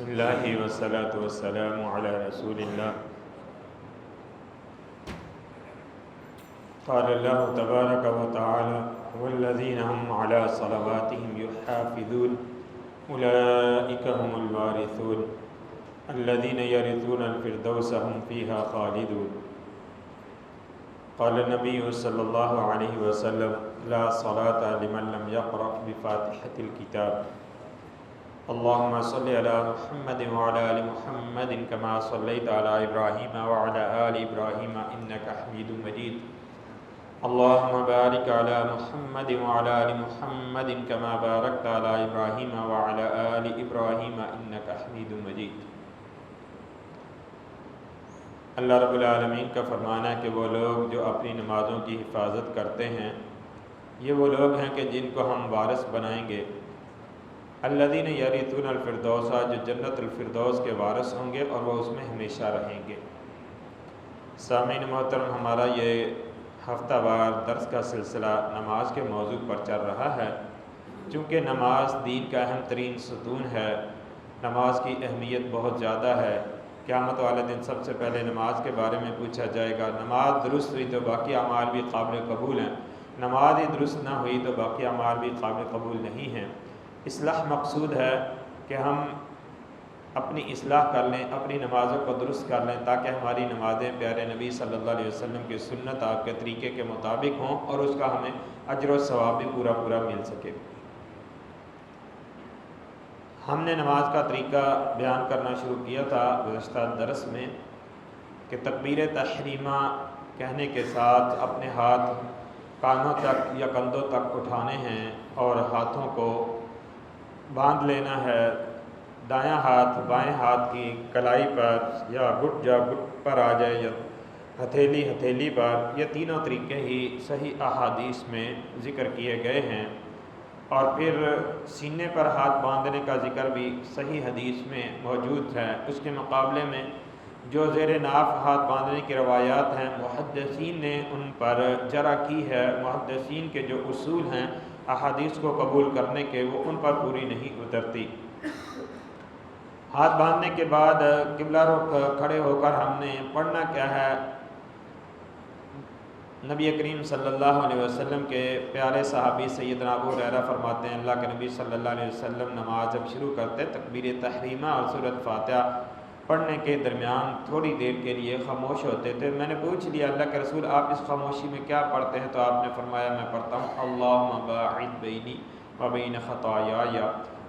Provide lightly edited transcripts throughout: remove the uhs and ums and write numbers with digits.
بسم اللہ والصلاة والسلام علی رسول اللہ۔ قال اللہ تبارک و تعالی والذین هم علی صلواتهم یحافظون اولئک هم الوارثون الذین یرثون الفردوس هم فیہا خالدون۔ قال النبی صلی اللہ علیہ وسلم لا صلاة لمن لم يقرأ بفاتحة الكتاب۔ اللهم صل على محمد وعلى آل محمد كما صليت على إبراهيم وعلى آل إبراهيم إنك حميد مجيد۔ اللهم بارك على محمد وعلى آل محمد كما باركت على إبراهيم وعلى آل إبراهيم إنك حميد مجيد۔ اللہ رب العالمین کا فرمانا ہے کہ وہ لوگ جو اپنی نمازوں کی حفاظت کرتے ہیں یہ وہ لوگ ہیں کہ جن کو ہم وارث بنائیں گے۔ الذین یرثون الفردوس، جو جنت الفردوس کے وارث ہوں گے اور وہ اس میں ہمیشہ رہیں گے۔ سامعین محترم، ہمارا یہ ہفتہ وار درس کا سلسلہ نماز کے موضوع پر چل رہا ہے۔ چونکہ نماز دین کا اہم ترین ستون ہے، نماز کی اہمیت بہت زیادہ ہے۔ قیامت والے دن سب سے پہلے نماز کے بارے میں پوچھا جائے گا۔ نماز درست ہوئی تو باقی اعمال بھی قابل قبول ہیں، نماز ہی درست نہ ہوئی تو باقی اعمال بھی قابل قبول نہیں ہیں۔ اصلاح مقصود ہے کہ ہم اپنی اصلاح کر لیں، اپنی نمازوں کو درست کر لیں تاکہ ہماری نمازیں پیارے نبی صلی اللہ علیہ وسلم کی سنت، آپ کے طریقے کے مطابق ہوں اور اس کا ہمیں اجر و ثواب بھی پورا مل سکے۔ ہم نے نماز کا طریقہ بیان کرنا شروع کیا تھا گزشتہ درس میں کہ تکبیر تحریمہ کہنے کے ساتھ اپنے ہاتھ کانوں تک یا کندھوں تک اٹھانے ہیں اور ہاتھوں کو باندھ لینا ہے، دایاں ہاتھ بائیں ہاتھ کی کلائی پر یا گھٹ پر آ جائے یا ہتھیلی پر۔ یہ تینوں طریقے ہی صحیح احادیث میں ذکر کیے گئے ہیں، اور پھر سینے پر ہاتھ باندھنے کا ذکر بھی صحیح حدیث میں موجود ہے۔ اس کے مقابلے میں جو زیر ناف ہاتھ باندھنے کی روایات ہیں محدثین نے ان پر جرح کی ہے۔ محدثین کے جو اصول ہیں احادیث کو قبول کرنے کے، وہ ان پر پوری نہیں اترتی۔ ہاتھ باندھنے کے بعد قبلہ رخ کھڑے ہو کر ہم نے پڑھنا کیا ہے؟ نبی کریم صلی اللہ علیہ وسلم کے پیارے صحابی سیدنا ابو ہریرہ فرماتے ہیں اللہ کے نبی صلی اللہ علیہ وسلم نماز جب شروع کرتے تکبیر تحریمہ اور سورۃ فاتحہ پڑھنے کے درمیان تھوڑی دیر کے لیے خاموش ہوتے تھے۔ میں نے پوچھ لیا اللہ کے رسول آپ اس خاموشی میں کیا پڑھتے ہیں؟ تو آپ نے فرمایا میں پڑھتا ہوں اللہم باعد بینی و بین خطایای،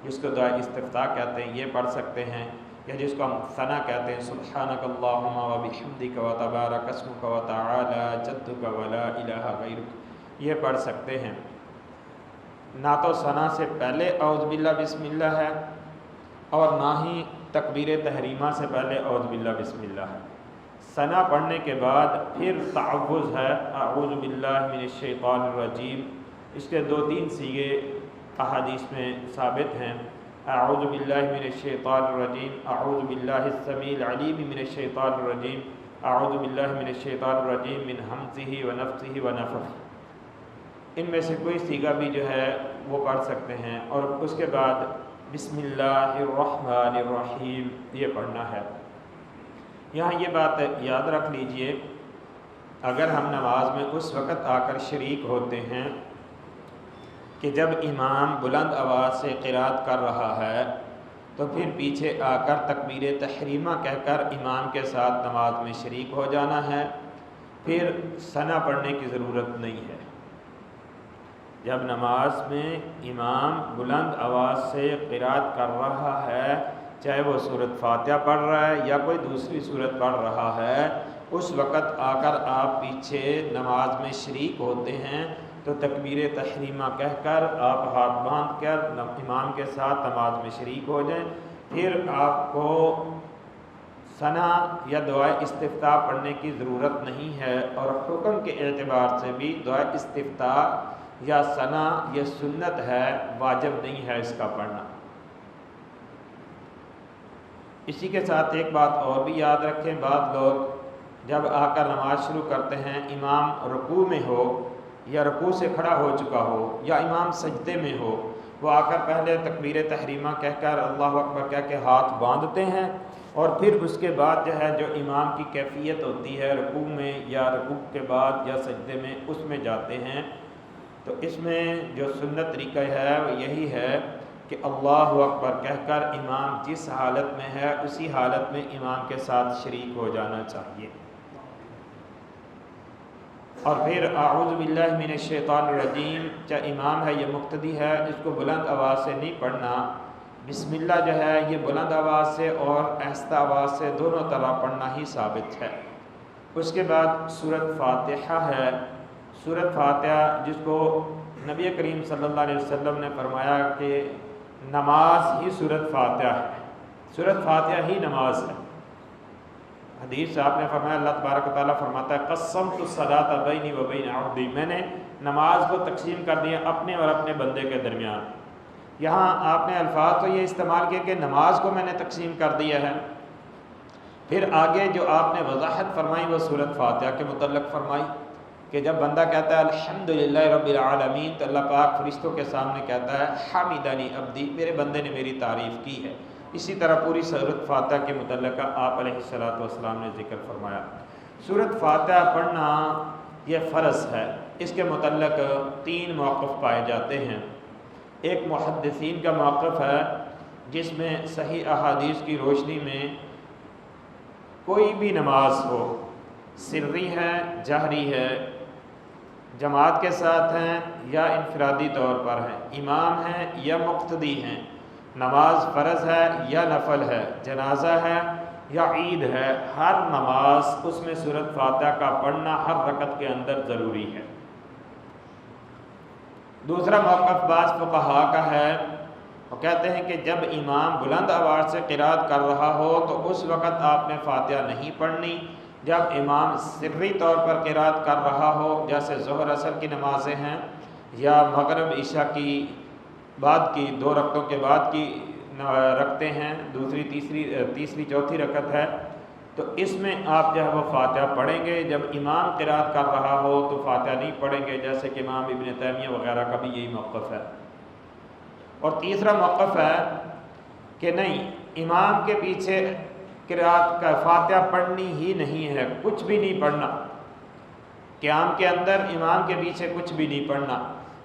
جس کو دعا استفتاح کہتے ہیں یہ پڑھ سکتے ہیں، یا جس کو ہم ثنا کہتے ہیں سبحانک اللہم و بحمدک و تبارک اسمک و تعالی جدک و لا الہ غیرک، یہ پڑھ سکتے ہیں۔ نہ تو ثنا سے پہلے اعوذ باللہ بسم اللہ ہے اور نہ ہی تکبیر تحریمہ سے پہلے اعوذ باللہ بسم اللہ ہے۔ ثنا پڑھنے کے بعد پھر تعوذ ہے، اعوذ باللہ من الشیطان الرجیم۔ اس کے 2-3 صیغے احادیث میں ثابت ہیں۔ اعوذ باللہ من الشیطان الرجیم، اعوذ باللہ السمیع العلیم من الشیطان الرجیم، اعوذ باللہ من الشیطان الرجیم من ہمزہ ونفثہ ونفثہ۔ ان میں سے کوئی صیغہ بھی جو ہے وہ پڑھ سکتے ہیں، اور اس کے بعد بسم اللہ الرحمن الرحیم یہ پڑھنا ہے۔ یہاں یہ بات یاد رکھ لیجئے، اگر ہم نماز میں اس وقت آ کر شریک ہوتے ہیں کہ جب امام بلند آواز سے قرات کر رہا ہے تو پھر پیچھے آ کر تکبیر تحریمہ کہہ کر امام کے ساتھ نماز میں شریک ہو جانا ہے، پھر ثنا پڑھنے کی ضرورت نہیں ہے۔ جب نماز میں امام بلند آواز سے قرات کر رہا ہے، چاہے وہ سورۃ فاتحہ پڑھ رہا ہے یا کوئی دوسری سورت پڑھ رہا ہے، اس وقت آ کر آپ پیچھے نماز میں شریک ہوتے ہیں تو تکبیر تحریمہ کہہ کر آپ ہاتھ باندھ کر امام کے ساتھ نماز میں شریک ہو جائیں۔ پھر آپ کو ثنا یا دعائے استفتاح پڑھنے کی ضرورت نہیں ہے، اور حکم کے اعتبار سے بھی دعائے استفتاح یا ثنا یہ سنت ہے، واجب نہیں ہے اس کا پڑھنا۔ اسی کے ساتھ ایک بات اور بھی یاد رکھیں، بعض لوگ جب آ کر نماز شروع کرتے ہیں امام رکوع میں ہو یا رکوع سے کھڑا ہو چکا ہو یا امام سجدے میں ہو، وہ آ کر پہلے تکبیر تحریمہ کہہ کر اللہ اکبر کہہ کے ہاتھ باندھتے ہیں، اور پھر اس کے بعد جو ہے جو امام کی کیفیت ہوتی ہے رکوع میں یا رکوع کے بعد یا سجدے میں، اس میں جاتے ہیں۔ تو اس میں جو سنت طریقہ ہے وہ یہی ہے کہ اللہ اکبر کہہ کر امام جس حالت میں ہے اسی حالت میں امام کے ساتھ شریک ہو جانا چاہیے، اور پھر اعوذ باللہ من الشیطان الرجیم، چاہے امام ہے یا مقتدی ہے، اس کو بلند آواز سے نہیں پڑھنا۔ بسم اللہ جو ہے یہ بلند آواز سے اور آہستہ آواز سے دونوں طرح پڑھنا ہی ثابت ہے۔ اس کے بعد سورۃ فاتحہ ہے۔ سورۃ فاتحہ جس کو نبی کریم صلی اللہ علیہ وسلم نے فرمایا کہ نماز ہی سورۃ فاتحہ ہے، سورۃ فاتحہ ہی نماز ہے۔ حدیث سے آپ نے فرمایا، اللہ تبارک و تعالیٰ فرماتا ہے قسمت الصلاۃ بینی و بین عبدی، میں نے نماز کو تقسیم کر دیا اپنے اور اپنے بندے کے درمیان۔ یہاں آپ نے الفاظ تو یہ استعمال کیا کہ نماز کو میں نے تقسیم کر دیا ہے، پھر آگے جو آپ نے وضاحت فرمائی وہ سورۃ فاتحہ کے متعلق فرمائی کہ جب بندہ کہتا ہے الحمدللہ رب العالمین تو اللہ پاک فرشتوں کے سامنے کہتا ہے حمیدنی عبدی، میرے بندے نے میری تعریف کی ہے۔ اسی طرح پوری سورۃ فاتحہ کے متعلق آپ علیہ الصلوۃ والسلام نے ذکر فرمایا۔ سورۃ فاتحہ پڑھنا یہ فرض ہے۔ اس کے متعلق 3 موقف پائے جاتے ہیں۔ ایک محدثین کا موقف ہے جس میں صحیح احادیث کی روشنی میں کوئی بھی نماز ہو، سری ہے، جہری ہے، جماعت کے ساتھ ہیں یا انفرادی طور پر ہیں، امام ہیں یا مقتدی ہیں، نماز فرض ہے یا نفل ہے، جنازہ ہے یا عید ہے، ہر نماز اس میں سورۃ فاتحہ کا پڑھنا ہر رکعت کے اندر ضروری ہے۔ دوسرا موقف بعض فقہا کا ہے، وہ کہتے ہیں کہ جب امام بلند آواز سے قرات کر رہا ہو تو اس وقت آپ نے فاتحہ نہیں پڑھنی۔ جب امام سری طور پر قرات کر رہا ہو، جیسے ظہر اثر کی نمازیں ہیں یا مغرب عشاء کی بعد کی 2 رکعتوں کے بعد کی رکھتے ہیں، دوسری تیسری چوتھی رکعت ہے، تو اس میں آپ جو ہے وہ فاتحہ پڑھیں گے۔ جب امام قرات کر رہا ہو تو فاتحہ نہیں پڑھیں گے، جیسے کہ امام ابن تیمیہ وغیرہ کا بھی یہی موقف ہے۔ اور تیسرا موقف ہے کہ نہیں، امام کے پیچھے قرات کا فاتحہ پڑھنی ہی نہیں ہے، کچھ بھی نہیں پڑھنا، قیام کے اندر امام کے پیچھے کچھ بھی نہیں پڑھنا،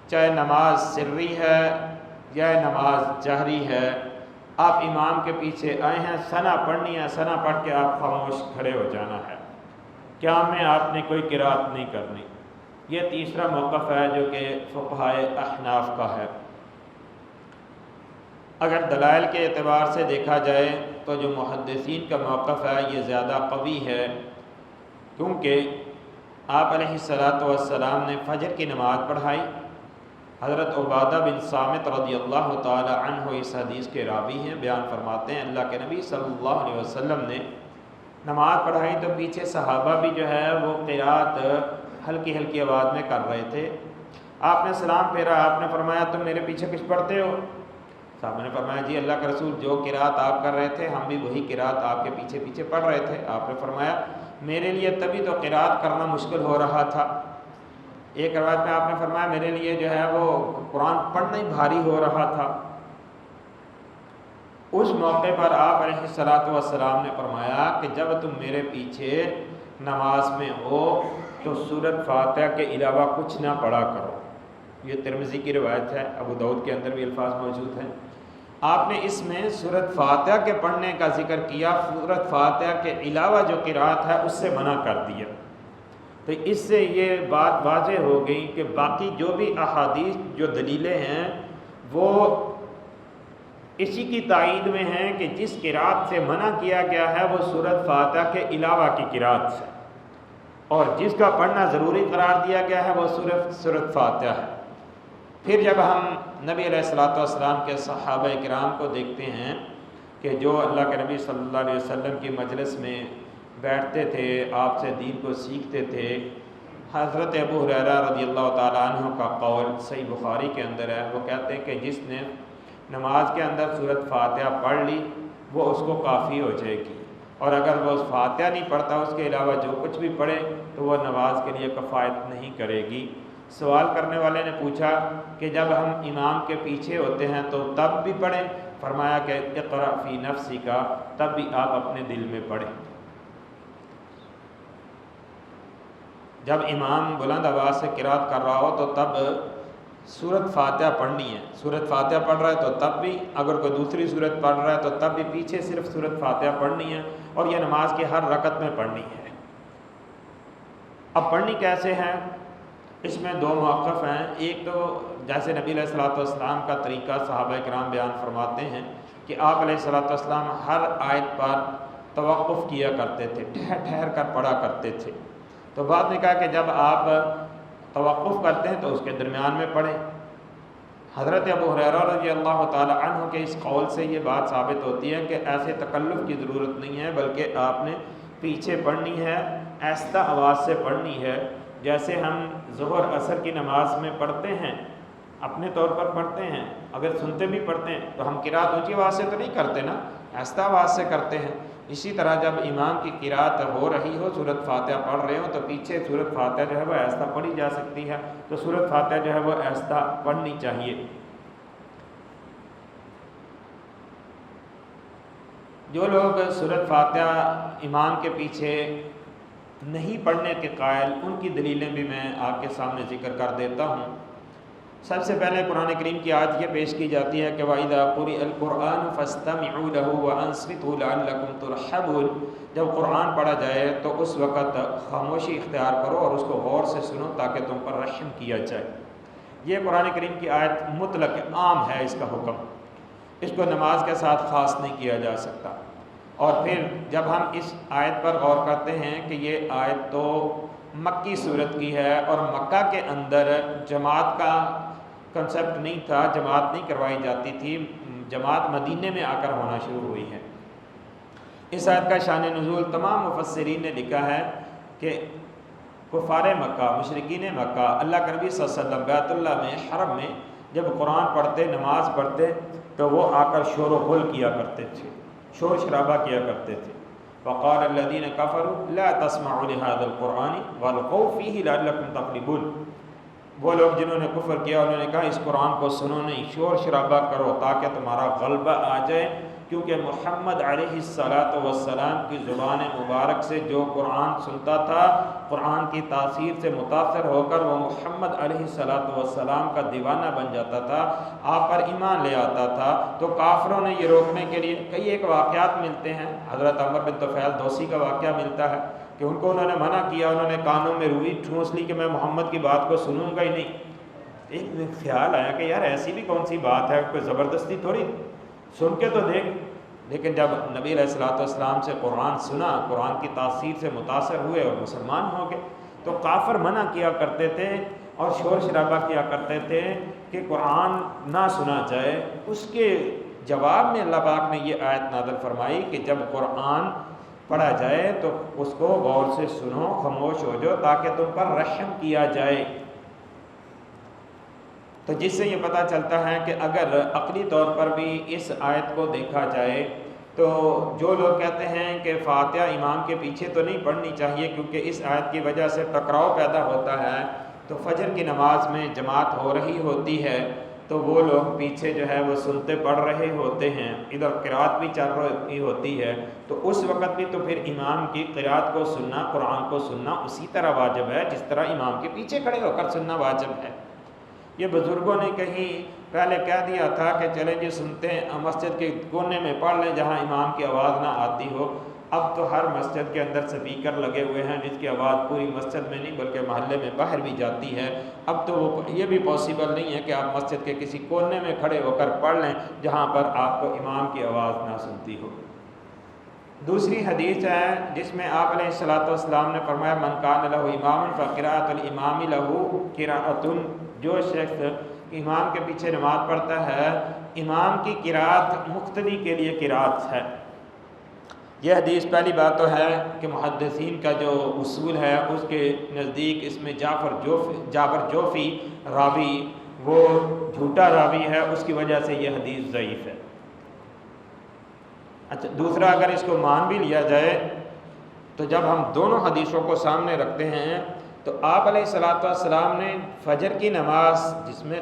چاہے نماز سری ہے یا نماز جہری ہے، آپ امام کے پیچھے آئے ہیں، ثنا پڑھنی ہے، ثنا پڑھ کے آپ خاموش کھڑے ہو جانا ہے، قیام میں آپ نے کوئی قرات نہیں کرنی۔ یہ تیسرا موقف ہے جو کہ فقہائے احناف کا ہے۔ اگر دلائل کے اعتبار سے دیکھا جائے تو جو محدثین کا موقف ہے یہ زیادہ قوی ہے، کیونکہ آپ علیہ الصلوۃ والسلام نے فجر کی نماز پڑھائی۔ حضرت عبادہ بن صامت رضی اللہ تعالی عنہ اس حدیث کے راوی ہیں، بیان فرماتے ہیں اللہ کے نبی صلی اللہ علیہ وسلم نے نماز پڑھائی تو پیچھے صحابہ بھی جو ہے وہ قرات ہلکی ہلکی آواز میں کر رہے تھے۔ آپ نے سلام پھیرا، آپ نے فرمایا تم میرے پیچھے کچھ پڑھتے ہو؟ صاحب نے فرمایا جی اللہ کے رسول جو قرات آپ کر رہے تھے ہم بھی وہی قرات آپ کے پیچھے پیچھے پڑھ رہے تھے۔ آپ نے فرمایا میرے لیے تبھی تو قرات کرنا مشکل ہو رہا تھا۔ ایک روایت میں آپ نے فرمایا میرے لیے جو ہے وہ قرآن پڑھنا ہی بھاری ہو رہا تھا۔ اس موقع پر آپ علیہ الصلوۃ والسلام نے فرمایا کہ جب تم میرے پیچھے نماز میں ہو تو سورۃ فاتحہ کے علاوہ کچھ نہ پڑھا کرو۔ یہ ترمذی کی روایت ہے، ابو داؤد کے اندر بھی الفاظ موجود ہیں۔ آپ نے اس میں سورۃ فاتحہ کے پڑھنے کا ذکر کیا، سورۃ فاتحہ کے علاوہ جو قرات ہے اس سے منع کر دیا۔ تو اس سے یہ بات واضح ہو گئی کہ باقی جو بھی احادیث جو دلیلیں ہیں وہ اسی کی تائید میں ہیں کہ جس قرات سے منع کیا گیا ہے وہ سورۃ فاتحہ کے علاوہ کی قرات سے، اور جس کا پڑھنا ضروری قرار دیا گیا ہے وہ سورۃ فاتحہ ہے۔ پھر جب ہم نبی علیہ الصلوۃ والسلام کے صحابہ کرام کو دیکھتے ہیں کہ جو اللہ کے نبی صلی اللہ علیہ وسلم کی مجلس میں بیٹھتے تھے، آپ سے دین کو سیکھتے تھے، حضرت ابو ہریرہ رضی اللہ تعالیٰ عنہ کا قول صحیح بخاری کے اندر ہے، وہ کہتے ہیں کہ جس نے نماز کے اندر سورۃ فاتحہ پڑھ لی وہ اس کو کافی ہو جائے گی، اور اگر وہ فاتحہ نہیں پڑھتا اس کے علاوہ جو کچھ بھی پڑھے تو وہ نماز کے لیے کفایت نہیں کرے گی۔ سوال کرنے والے نے پوچھا کہ جب ہم امام کے پیچھے ہوتے ہیں تو تب بھی پڑھیں؟ فرمایا کہ اقرأ فی نفسک، تب بھی آپ اپنے دل میں پڑھیں۔ جب امام بلند آواز سے قرات کر رہا ہو تو تب سورۃ فاتحہ پڑھنی ہے۔ سورۃ فاتحہ پڑھ رہا ہے تو تب بھی، اگر کوئی دوسری سورت پڑھ رہا ہے تو تب بھی پیچھے صرف سورۃ فاتحہ پڑھنی ہے، اور یہ نماز کی ہر رکعت میں پڑھنی ہے۔ اب پڑھنی کیسے ہے؟ اس میں دو موقف ہیں۔ ایک تو جیسے نبی علیہ الصلوۃ والسلام کا طریقہ صحابہ کرام بیان فرماتے ہیں کہ آپ علیہ الصلوۃ والسلام ہر آیت پر توقف کیا کرتے تھے، ٹھہر ٹھہر کر پڑھا کرتے تھے۔ تو بعد نے کہا کہ جب آپ توقف کرتے ہیں تو اس کے درمیان میں پڑھیں۔ حضرت ابو ہریرہ رضی اللہ تعالی عنہ کے اس قول سے یہ بات ثابت ہوتی ہے کہ ایسے تکلف کی ضرورت نہیں ہے، بلکہ آپ نے پیچھے پڑھنی ہے، آہستہ آواز سے پڑھنی ہے، جیسے ہم ظہر عصر کی نماز میں پڑھتے ہیں، اپنے طور پر پڑھتے ہیں۔ اگر سنتے بھی پڑھتے ہیں تو ہم قرات اونچی آواز سے تو نہیں کرتے نا، آہستہ آواز سے کرتے ہیں۔ اسی طرح جب امام کی قرات ہو رہی ہو، سورۃ فاتحہ پڑھ رہے ہوں، تو پیچھے سورۃ فاتحہ جو ہے وہ آہستہ پڑھی جا سکتی ہے، تو سورۃ فاتحہ جو ہے وہ آہستہ پڑھنی چاہیے۔ جو لوگ سورۃ فاتحہ امام کے پیچھے نہیں پڑھنے کے قائل، ان کی دلیلیں بھی میں آپ کے سامنے ذکر کر دیتا ہوں۔ سب سے پہلے قرآن کریم کی آیت یہ پیش کی جاتی ہے کہ وَإِذَا قُرِئَ الْقُرْآنُ فَاسْتَمِعُوا لَهُ وَأَنصِتُوا لَعَلَّكُمْ تُرْحَمُونَ، جب قرآن پڑھا جائے تو اس وقت خاموشی اختیار کرو اور اس کو غور سے سنو تاکہ تم پر رحم کیا جائے۔ یہ قرآن کریم کی آیت مطلق عام ہے، اس کا حکم، اس کو نماز کے ساتھ خاص نہیں کیا جا سکتا۔ اور پھر جب ہم اس آیت پر غور کرتے ہیں کہ یہ آیت تو مکی صورت کی ہے اور مکہ کے اندر جماعت کا کنسیپٹ نہیں تھا، جماعت نہیں کروائی جاتی تھی، جماعت مدینے میں آ کر ہونا شروع ہوئی ہے۔ اس آیت کا شان نزول تمام مفسرین نے لکھا ہے کہ کفار مکہ، مشرکین مکہ، اللہ کے نبی صلی اللہ علیہ وسلم بیت اللہ میں، حرم میں جب قرآن پڑھتے، نماز پڑھتے تو وہ آ کر شور و غل کیا کرتے تھے، شور شرابہ کیا کرتے تھے۔ وقال الذین کفروا لا تسمعوا لهذا القرآن والغوا فیہ لعلکم تغلبون، وہ لوگ جنہوں نے کفر کیا انہوں نے کہا اس قرآن کو سنو نہیں، شور شرابہ کرو تاکہ تمہارا غلبہ آ جائے، کیونکہ محمد علیہ السلام کی زبان مبارک سے جو قرآن سنتا تھا، قرآن کی تاثیر سے متاثر ہو کر وہ محمد علیہ السلام کا دیوانہ بن جاتا تھا، آپ پر ایمان لے آتا تھا۔ تو کافروں نے یہ روکنے کے لیے کئی ایک واقعات ملتے ہیں، حضرت عمر بن طفیل دوسی کا واقعہ ملتا ہے کہ ان کو انہوں نے منع کیا، انہوں نے کانوں میں روئی ٹھونس لی کہ میں محمد کی بات کو سنوں گا ہی نہیں۔ ایک خیال آیا کہ یار ایسی بھی کون سی بات ہے، کوئی زبردستی تھوڑی، سن کے تو دیکھ۔ لیکن جب نبی علیہ الصلوۃ والسلام سے قرآن سنا، قرآن کی تاثیر سے متاثر ہوئے اور مسلمان ہو گئے، تو کافر منع کیا کرتے تھے اور شور شرابہ کیا کرتے تھے کہ قرآن نہ سنا جائے۔ اس کے جواب میں اللہ پاک نے یہ آیت نازل فرمائی کہ جب قرآن پڑھا جائے تو اس کو غور سے سنو، خاموش ہو جاؤ تاکہ تم پر رحم کیا جائے۔ تو جس سے یہ پتہ چلتا ہے کہ اگر عقلی طور پر بھی اس آیت کو دیکھا جائے تو جو لوگ کہتے ہیں کہ فاتحہ امام کے پیچھے تو نہیں پڑھنی چاہیے کیونکہ اس آیت کی وجہ سے ٹکراؤ پیدا ہوتا ہے، تو فجر کی نماز میں جماعت ہو رہی ہوتی ہے تو وہ لوگ پیچھے جو ہے وہ سنتے پڑھ رہے ہوتے ہیں، ادھر قرات بھی چل رہی ہوتی ہے، تو اس وقت بھی تو پھر امام کی قرات کو سننا، قرآن کو سننا اسی طرح واجب ہے جس طرح امام کے پیچھے کھڑے ہو کر سننا واجب ہے۔ یہ بزرگوں نے کہیں پہلے کہہ دیا تھا کہ چلیں جی سنتے ہیں، مسجد کے کونے میں پڑھ لیں جہاں امام کی آواز نہ آتی ہو۔ اب تو ہر مسجد کے اندر سپیکر لگے ہوئے ہیں جس کی آواز پوری مسجد میں نہیں بلکہ محلے میں باہر بھی جاتی ہے۔ اب تو وہ یہ بھی پاسبل نہیں ہے کہ آپ مسجد کے کسی کونے میں کھڑے ہو کر پڑھ لیں جہاں پر آپ کو امام کی آواز نہ سنتی ہو۔ دوسری حدیث ہے جس میں آپ علیہ الصلوۃ والسلام نے فرمایا من کان لہ امام فقراۃ الامام لہ قراۃ، جو شخص امام کے پیچھے نماز پڑھتا ہے امام کی قرات مقتدی کے لیے قرات ہے۔ یہ حدیث پہلی بات تو ہے کہ محدثین کا جو اصول ہے اس کے نزدیک اس میں جعفر جوفی راوی وہ جھوٹا راوی ہے، اس کی وجہ سے یہ حدیث ضعیف ہے۔ اچھا دوسرا، اگر اس کو مان بھی لیا جائے تو جب ہم دونوں حدیثوں کو سامنے رکھتے ہیں تو آپ علیہ الصلوۃ والسلام نے فجر کی نماز جس میں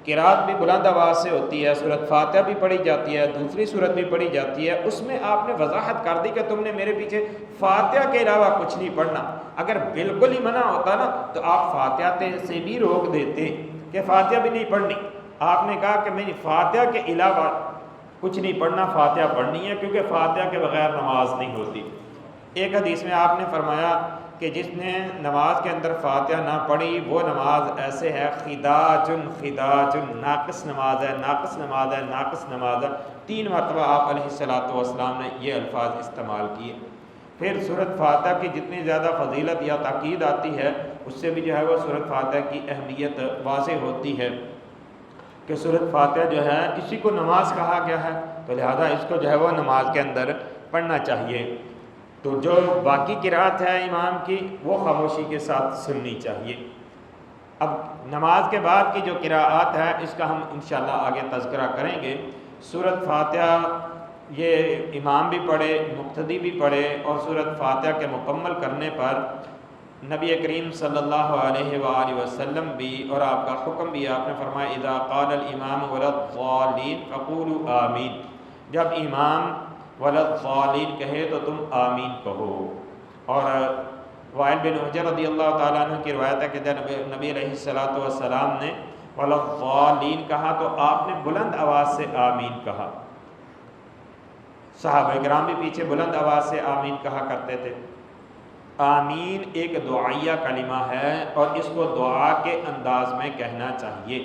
قرات بھی بلند آواز سے ہوتی ہے، سورۃ فاتحہ بھی پڑھی جاتی ہے، دوسری سورت بھی پڑھی جاتی ہے، اس میں آپ نے وضاحت کر دی کہ تم نے میرے پیچھے فاتحہ کے علاوہ کچھ نہیں پڑھنا۔ اگر بالکل ہی منع ہوتا نا تو آپ فاتحہ سے بھی روک دیتے کہ فاتحہ بھی نہیں پڑھنی۔ آپ نے کہا کہ میں فاتحہ کے علاوہ کچھ نہیں پڑھنا، فاتحہ پڑھنی ہے، کیونکہ فاتحہ کے بغیر نماز نہیں ہوتی۔ ایک حدیث میں آپ نے فرمایا کہ جس نے نماز کے اندر فاتحہ نہ پڑھی وہ نماز ایسے ہے خداجن خداجن، ناقص نماز ہے، ناقص نماز ہے، ناقص نماز ہے۔ 3 مرتبہ آپ علیہ الصلوۃ والسلام نے یہ الفاظ استعمال کیے۔ پھر سورۃ فاتحہ کی جتنی زیادہ فضیلت یا تاکید آتی ہے اس سے بھی جو ہے وہ سورۃ فاتحہ کی اہمیت واضح ہوتی ہے کہ سورۃ فاتحہ جو ہے اسی کو نماز کہا گیا ہے، تو لہذا اس کو جو ہے وہ نماز کے اندر پڑھنا چاہیے۔ تو جو باقی قرات ہے امام کی وہ خاموشی کے ساتھ سننی چاہیے۔ اب نماز کے بعد کی جو قراءات ہے اس کا ہم انشاءاللہ آگے تذکرہ کریں گے۔ سورۃ فاتحہ یہ امام بھی پڑھے، مقتدی بھی پڑھے، اور سورۃ فاتحہ کے مکمل کرنے پر نبی کریم صلی اللہ علیہ وآلہ وسلم بھی اور آپ کا حکم بھی، آپ نے فرمایا اذا قال الامام ولا الضالین فقولوا آمین، جب امام ولا الضالین کہے تو تم آمین کہو۔ اور وائل بن حجر رضی اللہ تعالیٰ عنہ کی روایت ہے کہ جب نبی علیہ الصلوۃ والسلام نے ولا الضالین کہا تو آپ نے بلند آواز سے آمین کہا۔ صحابہ کرام بھی پیچھے بلند آواز سے آمین کہا کرتے تھے۔ آمین ایک دعائیہ کلمہ ہے اور اس کو دعا کے انداز میں کہنا چاہیے۔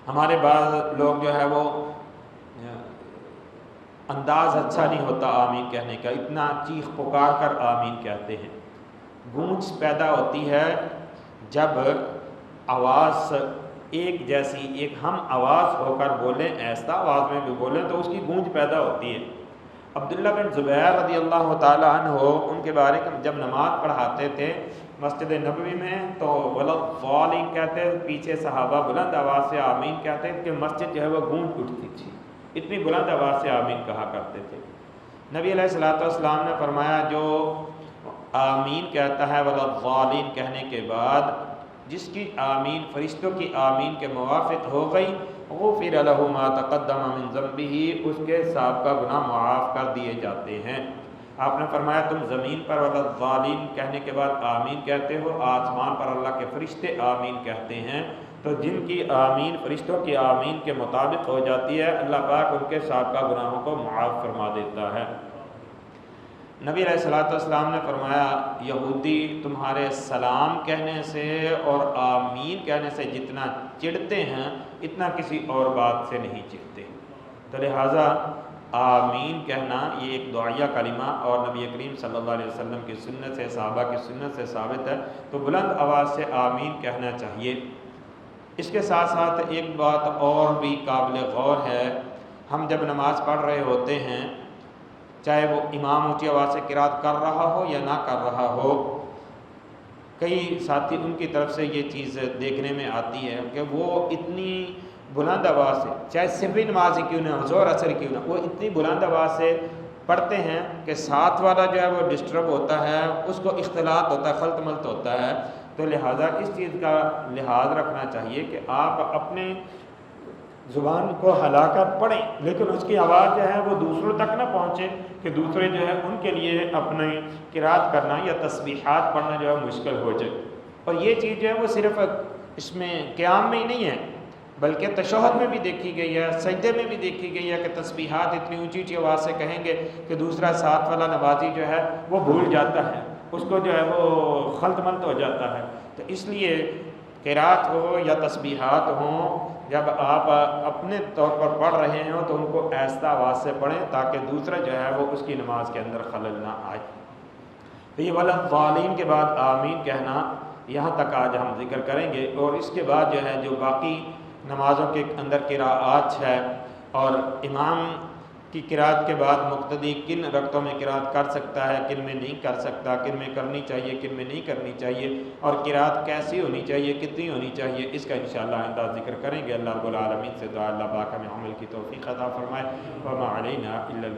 ہمارے بعض لوگ جو ہے وہ انداز اچھا نہیں ہوتا آمین کہنے کا، اتنا چیخ پکار کر آمین کہتے ہیں۔ گونج پیدا ہوتی ہے جب آواز ایک جیسی، ایک ہم آواز ہو کر بولیں، ایسا آواز میں بھی بولیں تو اس کی گونج پیدا ہوتی ہے۔ عبداللہ بن زبیر رضی اللہ تعالیٰ عنہ ان کے بارے میں جب نماز پڑھاتے تھے مسجد نبوی میں تو وَلَضَّالِينَ کہتے، پیچھے صحابہ بلند آواز سے آمین کہتے کہ مسجد جو ہے وہ گونج اٹھتی تھی، اتنی بلند آواز سے آمین کہا کرتے تھے۔ نبی علیہ الصلوۃ والسلام نے فرمایا جو آمین کہتا ہے وَلَضَّالِينَ کہنے کے بعد جس کی آمین فرشتوں کی آمین کے موافق ہو گئی، غفر له ما تقدم من ذنبه، اس کے سابقہ گناہ معاف کر دیے جاتے ہیں۔ آپ نے فرمایا تم زمین پر وَلَضَّالِينَ کہنے کے بعد آمین کہتے ہو، آسمان پر اللہ کے فرشتے آمین کہتے ہیں، تو جن کی آمین فرشتوں کی آمین کے مطابق ہو جاتی ہے اللہ پاک ان کے سابقہ گناہوں کو معاف فرما دیتا ہے۔ نبی علیہ الصلوۃ والسلام نے فرمایا یہودی تمہارے سلام کہنے سے اور آمین کہنے سے جتنا چڑھتے ہیں اتنا کسی اور بات سے نہیں چڑھتے، تو لہٰذا آمین کہنا یہ ایک دعائیہ کلمہ اور نبی کریم صلی اللہ علیہ وسلم کی سنت سے، صحابہ کی سنت سے ثابت ہے، تو بلند آواز سے آمین کہنا چاہیے۔ اس کے ساتھ ساتھ ایک بات اور بھی قابل غور ہے، ہم جب نماز پڑھ رہے ہوتے ہیں چاہے وہ امام اونچی آواز سے قرات کر رہا ہو یا نہ کر رہا ہو، کئی ساتھی ان کی طرف سے یہ چیز دیکھنے میں آتی ہے کہ وہ اتنی بلند آواز سے، چاہے سری نماز ہی کیوں نہ ہو، ظہر اثر کیوں نہ، وہ اتنی بلند آواز سے پڑھتے ہیں کہ ساتھ والا جو ہے وہ ڈسٹرب ہوتا ہے، اس کو اختلاط ہوتا ہے، خلط ملط ہوتا ہے۔ تو لہٰذا اس چیز کا لحاظ رکھنا چاہیے کہ آپ اپنے زبان کو ہلا کر پڑھیں لیکن اس کی آواز جو ہے وہ دوسروں تک نہ پہنچے کہ دوسرے جو ہے ان کے لیے اپنی قرات کرنا یا تسبیحات پڑھنا جو ہے مشکل ہو جائے۔ اور یہ چیز جو ہے وہ صرف اس میں قیام میں ہی نہیں ہے بلکہ تشہد میں بھی دیکھی گئی ہے، سجدے میں بھی دیکھی گئی ہے کہ تسبیحات اتنی اونچی اونچی آواز سے کہیں گے کہ دوسرا ساتھ والا نمازی جو ہے وہ بھول جاتا ہے، اس کو جو ہے وہ خلط ملط ہو جاتا ہے۔ تو اس لیے قرات ہو یا تسبیحات ہوں، جب آپ اپنے طور پر پڑھ رہے ہوں تو ان کو ایسا آواز سے پڑھیں تاکہ دوسرا جو ہے وہ اس کی نماز کے اندر خلل نہ آئے۔ تو یہ وَلَضَّالِينَ کے بعد آمین کہنا یہاں تک آج ہم ذکر کریں گے، اور اس کے بعد جو ہے جو باقی نمازوں کے اندر قراءات ہے اور امام کی قرات کے بعد مقتدی کن رکعتوں میں قرات کر سکتا ہے، کن میں نہیں کر سکتا، کن میں کرنی چاہیے، کن میں نہیں کرنی چاہیے، اور قرات کیسی ہونی چاہیے، کتنی ہونی چاہیے، اس کا انشاءاللہ آئندہ ذکر کریں گے۔ اللہ رب العالمین سے دعا اللہ پاک ہمیں عمل کی توفیق عطا فرمائے۔ وما علینا الا